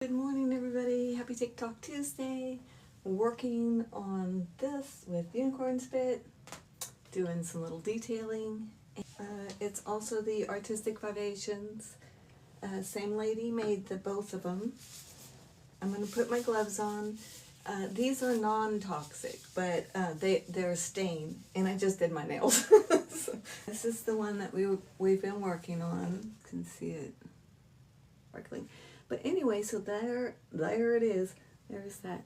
Good morning, everybody. Happy TikTok Tuesday. Working on this with Unicorn Spit, doing some little detailing. It's also the Artistic Vivations. Same lady made both of them. I'm going to put my gloves on. These are non-toxic, but they're stain, and I just did my nails. So this is the one that we've been working on. You can see it sparkling. But anyway, so there it is. There's that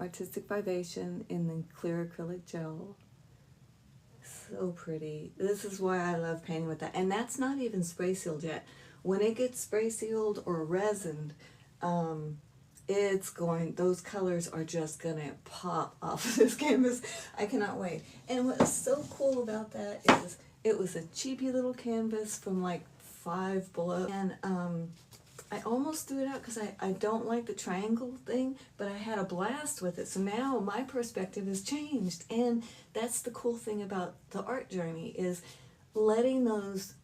Artistic Vivation in the clear acrylic gel. So pretty. This is why I love painting with that. And that's not even spray sealed yet. When it gets spray sealed or resined, those colors are just gonna pop off of this canvas. I cannot wait. And what's so cool about that is it was a cheapy little canvas from like Five Below. And I almost threw it out because I don't like the triangle thing, but I had a blast with it. So now my perspective has changed. And that's the cool thing about the art journey, is letting those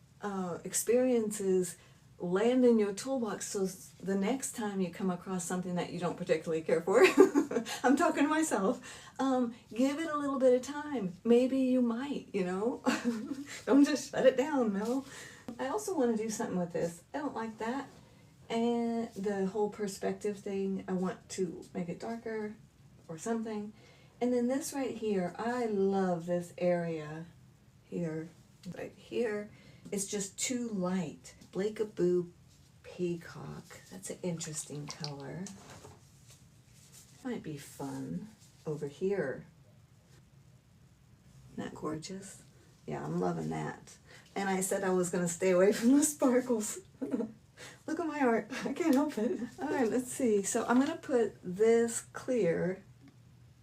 experiences land in your toolbox, so the next time you come across something that you don't particularly care for, I'm talking to myself, give it a little bit of time. Maybe you might, Don't just shut it down, Mel. I also want to do something with this. I don't like that. And the whole perspective thing, I want to make it darker or something. And then this right here, I love this area here. Right here, it's just too light. Blakaboo Peacock. That's an interesting color. Might be fun over here. Isn't that gorgeous? Yeah, I'm loving that. And I said I was going to stay away from the sparkles. Look at my art. I can't help it. All right, let's see. So I'm going to put this clear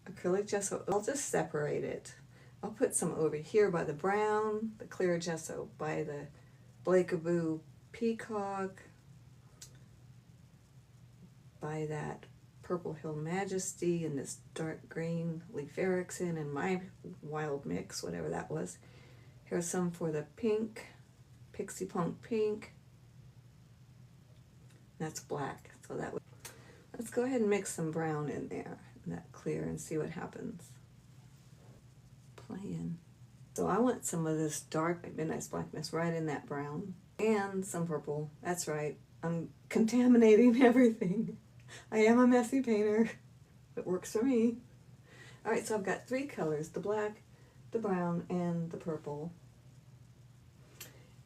acrylic gesso. I'll just separate it. I'll put some over here by the brown, the clear gesso by the Blakaboo Peacock, by that Purple Hill Majesty, and this dark green Leaf Erikson, and my wild mix, whatever that was. Here's some for the pink, Pixie Punk Pink. That's black, so that would. Let's go ahead and mix some brown in there, in that clear, and see what happens. Playing. So I want some of this dark Midnight's Blackness right in that brown, and some purple. That's right, I'm contaminating everything. I am a messy painter. It works for me. All right, so I've got three colors: the black, the brown, and the purple.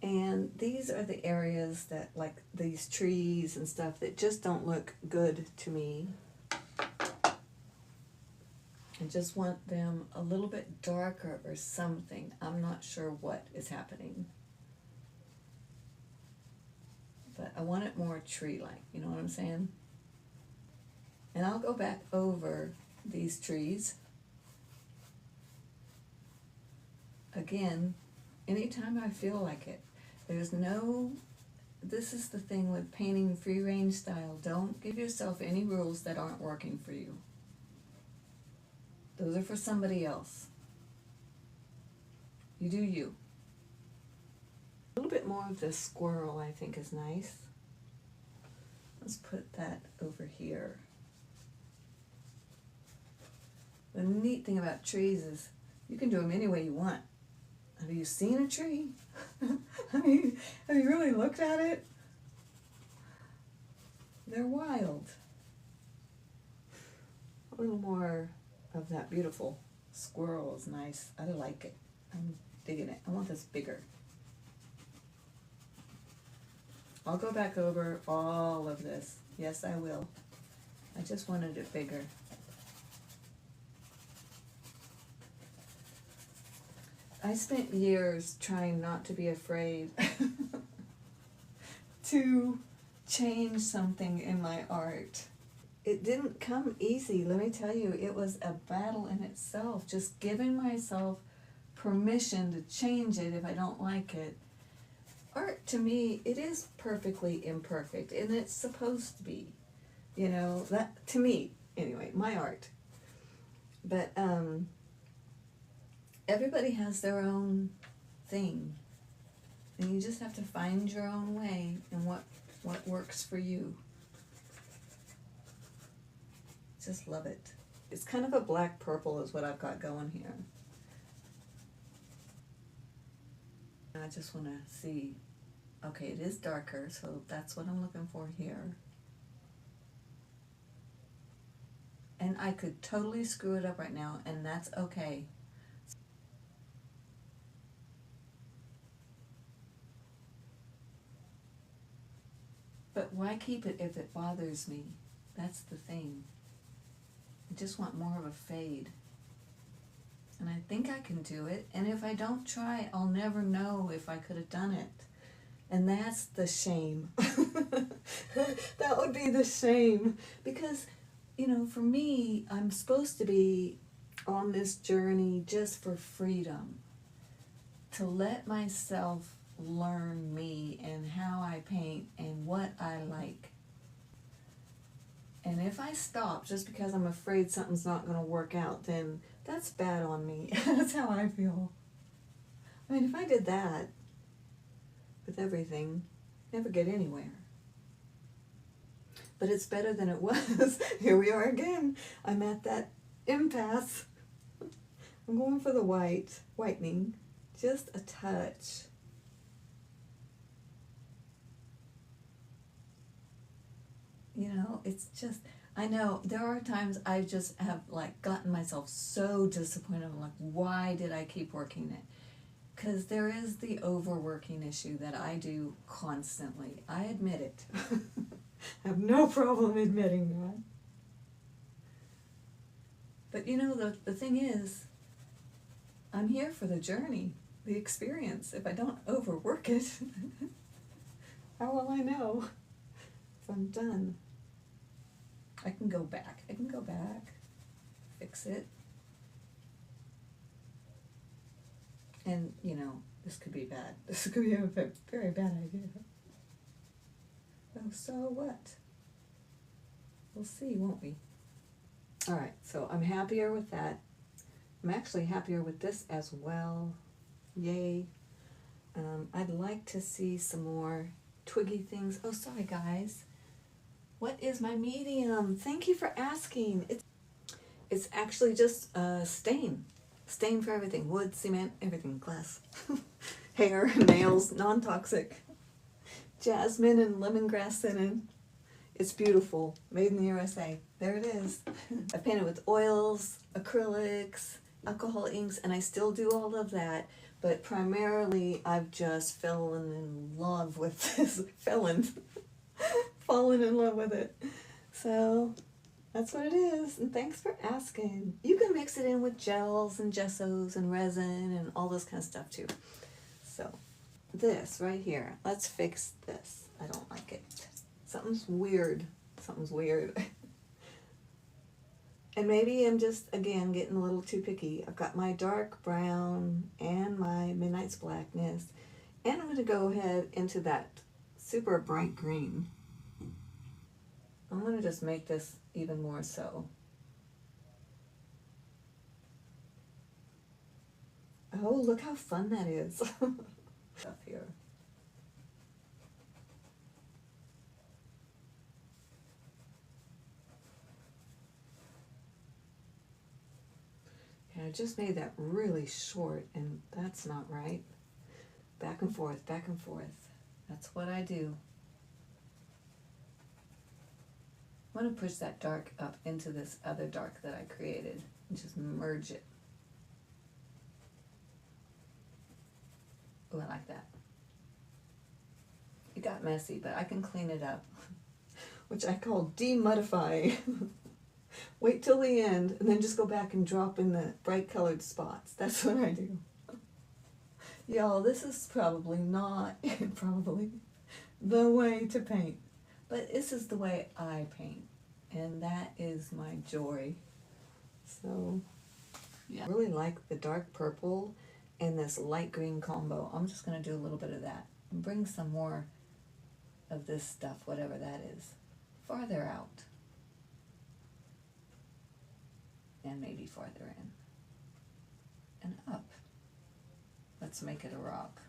And these are the areas that, like these trees and stuff, that just don't look good to me. I just want them a little bit darker or something. I'm not sure what is happening. But I want it more tree-like, you know what I'm saying? And I'll go back over these trees. Again, anytime I feel like it. This is the thing with painting free range style. Don't give yourself any rules that aren't working for you. Those are for somebody else. You do you. A little bit more of this squirrel I think is nice. Let's put that over here. The neat thing about trees is you can do them any way you want. Have you seen a tree? I mean, have you really looked at it? They're wild. A little more of that beautiful squirrel is nice. I like it. I'm digging it. I want this bigger. I'll go back over all of this. Yes, I will. I just wanted it bigger. I spent years trying not to be afraid to change something in my art. It didn't come easy, let me tell you. It was a battle in itself, just giving myself permission to change it if I don't like it. Art, to me, it is perfectly imperfect, and it's supposed to be. That, to me, anyway, my art. But, everybody has their own thing, and you just have to find your own way and what works for you. Just love it. It's kind of a black purple is what I've got going here. I just want to see, okay, it is darker, so that's what I'm looking for here. And I could totally screw it up right now, and that's okay. But why keep it if it bothers me? That's the thing. I just want more of a fade. And I think I can do it. And if I don't try, I'll never know if I could have done it. And that's the shame. That would be the shame. Because, you know, for me, I'm supposed to be on this journey just for freedom. To let myself learn me and how I paint and what I like. And if I stop just because I'm afraid something's not going to work out, then that's bad on me. That's how I feel. I mean, if I did that with everything, never get anywhere. But it's better than it was. Here we are again. I'm at that impasse. I'm going for the whitening, just a touch. You know, it's just, I know there are times I just have like gotten myself so disappointed. I'm like, why did I keep working it? Because there is the overworking issue that I do constantly. I admit it. I have no problem admitting that. But you know, the thing is, I'm here for the journey, the experience. If I don't overwork it, how will I know if I'm done? I can go back, fix it. And, you know, this could be bad. This could be a very bad idea. Oh, so what? We'll see, won't we? All right, so I'm happier with that. I'm actually happier with this as well. Yay. I'd like to see some more twiggy things. Oh, sorry, guys. What is my medium? Thank you for asking. It's actually just stain. Stain for everything. Wood, cement, everything. Glass. Hair, nails, non-toxic. Jasmine and lemongrass cinnamon. It's beautiful. Made in the USA. There it is. I painted with oils, acrylics, alcohol inks, and I still do all of that. But primarily, I've just fallen in love with this. Fallen in love with it. So that's what it is. And thanks for asking. You can mix it in with gels and gessos and resin and all this kind of stuff too. So this right here, let's fix this. I don't like it. Something's weird. And maybe I'm just, again, getting a little too picky. I've got my dark brown and my Midnight's Blackness. And I'm going to go ahead into that super bright green. I'm going to just make this even more so. Oh, look how fun that is. Stuff here. Yeah, I just made that really short, and that's not right. Back and forth, back and forth. That's what I do. I want to push that dark up into this other dark that I created and just merge it. Oh, I like that. It got messy, but I can clean it up, which I call demudify. Wait till the end and then just go back and drop in the bright colored spots. That's what I do. Y'all, this is probably not the way to paint, but this is the way I paint, and that is my joy. So, yeah. I really like the dark purple and this light green combo. I'm just going to do a little bit of that and bring some more of this stuff, whatever that is, farther out. And maybe farther in. And up. Let's make it a rock.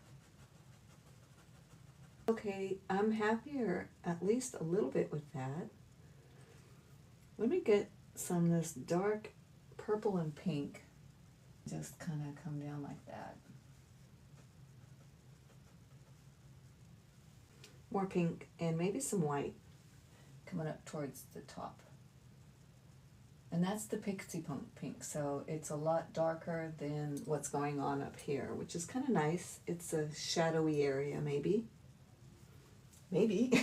Okay, I'm happier at least a little bit with that. Let me get some this dark purple and pink. Just kind of come down like that. More pink and maybe some white coming up towards the top. And that's the Pixie Pink, so it's a lot darker than what's going on up here, which is kind of nice. It's a shadowy area, maybe. Maybe.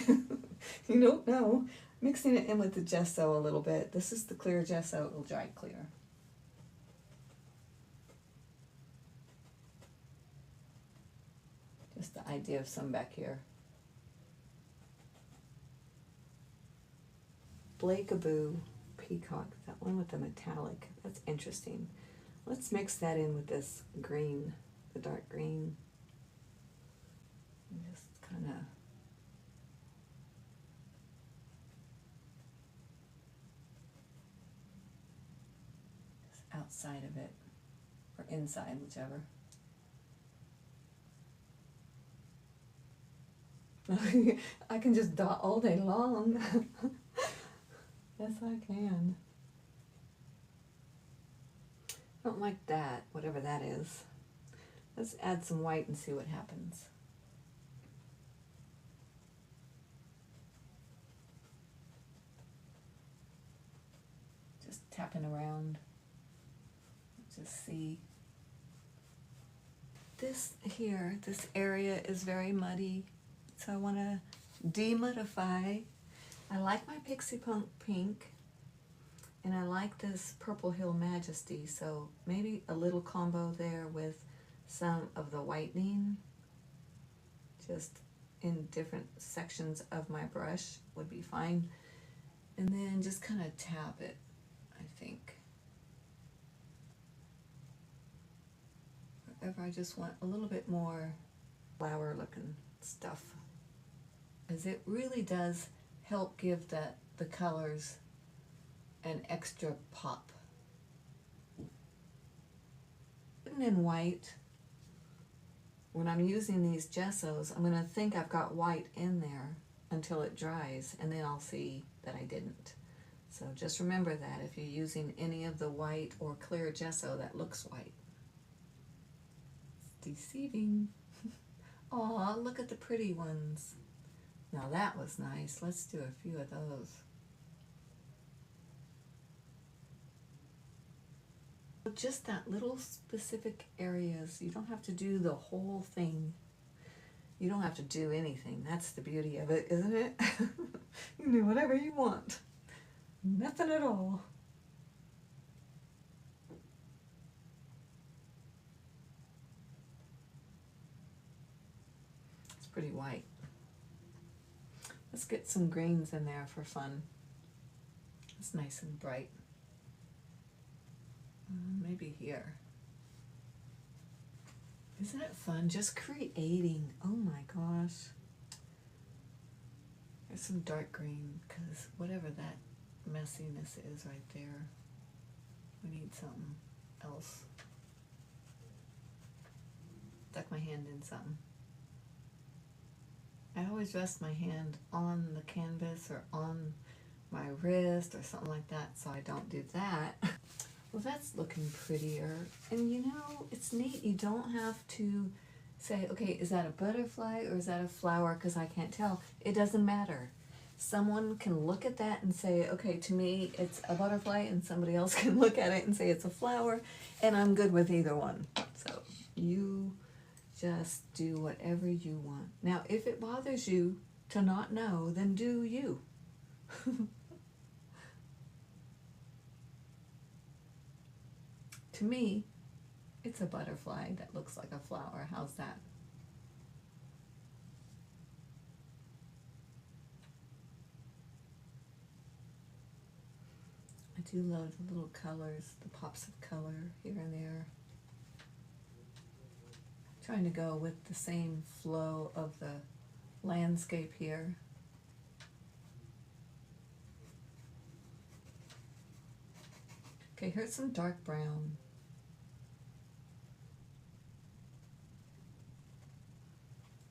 You don't know. Mixing it in with the gesso a little bit. This is the clear gesso, it will dry clear. Just the idea of some back here. Blakaboo Peacock, that one with the metallic, that's interesting. Let's mix that in with this green, the dark green. And just kind of outside of it, or inside, whichever. I can just dot all day long. Yes, I can. I don't like that, whatever that is. Let's add some white and see what happens. Just tapping around. Just see. This here, this area is very muddy, so I want to demudify. I like my Pixie Pink, and I like this Purple Hill Majesty, so maybe a little combo there with some of the whitening, just in different sections of my brush would be fine. And then just kind of tap it, I think. Wherever I just want a little bit more flower looking stuff, as it really does help give the colors an extra pop. Putting in white, when I'm using these gessos, I'm going to think I've got white in there until it dries, and then I'll see that I didn't. So just remember that if you're using any of the white or clear gesso that looks white. It's deceiving. Aw, look at the pretty ones. Now that was nice. Let's do a few of those. Just that little specific areas. You don't have to do the whole thing. You don't have to do anything. That's the beauty of it, isn't it? You can do whatever you want. Nothing at all. It's pretty white. Let's get some greens in there for fun. It's nice and bright. Maybe here. Isn't it fun just creating? Oh my gosh. There's some dark green, because whatever that messiness is right there, we need something else. Stuck my hand in something. I always rest my hand on the canvas or on my wrist or something like that, so I don't do that. Well, that's looking prettier. And you know, it's neat. You don't have to say, okay, is that a butterfly or is that a flower? Because I can't tell. It doesn't matter. Someone can look at that and say, okay, to me it's a butterfly, and somebody else can look at it and say it's a flower, and I'm good with either one. So you just do whatever you want. Now, if it bothers you to not know, then do you. To me, it's a butterfly that looks like a flower. How's that? I do love the little colors, the pops of color here and there. Trying to go with the same flow of the landscape here. Okay, here's some dark brown.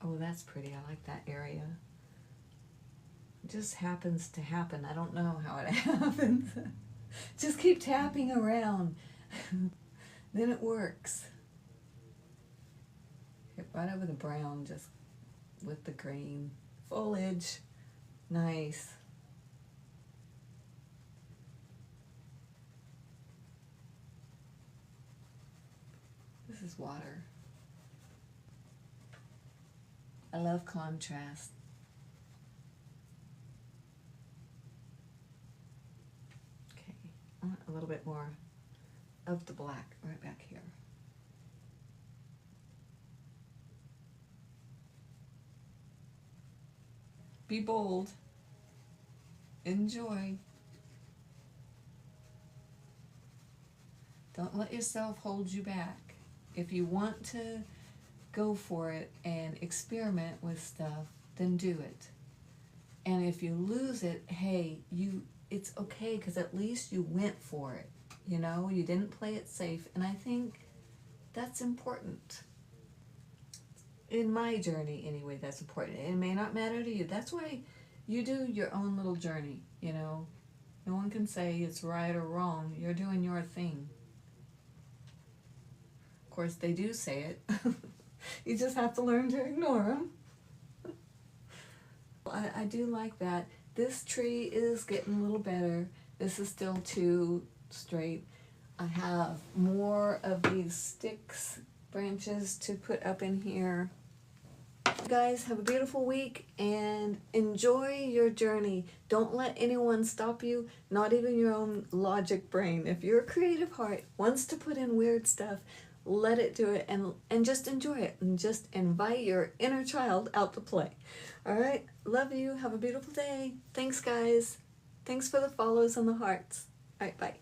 Oh, that's pretty. I like that area. It just happens to happen. I don't know how it happens. Just keep tapping around. Then it works. Get right over the brown, just with the green foliage. Nice. This is water. I love contrast. Okay, I want a little bit more of the black right back here. Be bold. Enjoy. Don't let yourself hold you back. If you want to go for it and experiment with stuff, then do it. And if you lose it, hey, it's okay, because at least you went for it. You know, you didn't play it safe, and I think that's important. In my journey, anyway, that's important. It may not matter to you. That's why you do your own little journey, you know. No one can say it's right or wrong. You're doing your thing. Of course, they do say it. You just have to learn to ignore them. I do like that. This tree is getting a little better. This is still too straight. I have more of these sticks, branches to put up in here. You guys have a beautiful week and enjoy your journey. Don't let anyone stop you, not even your own logic brain. If your creative heart wants to put in weird stuff, let it do it, and just enjoy it, and just invite your inner child out to play. All right, love you. Have a beautiful day. Thanks, guys. Thanks for the follows and the hearts. All right, bye.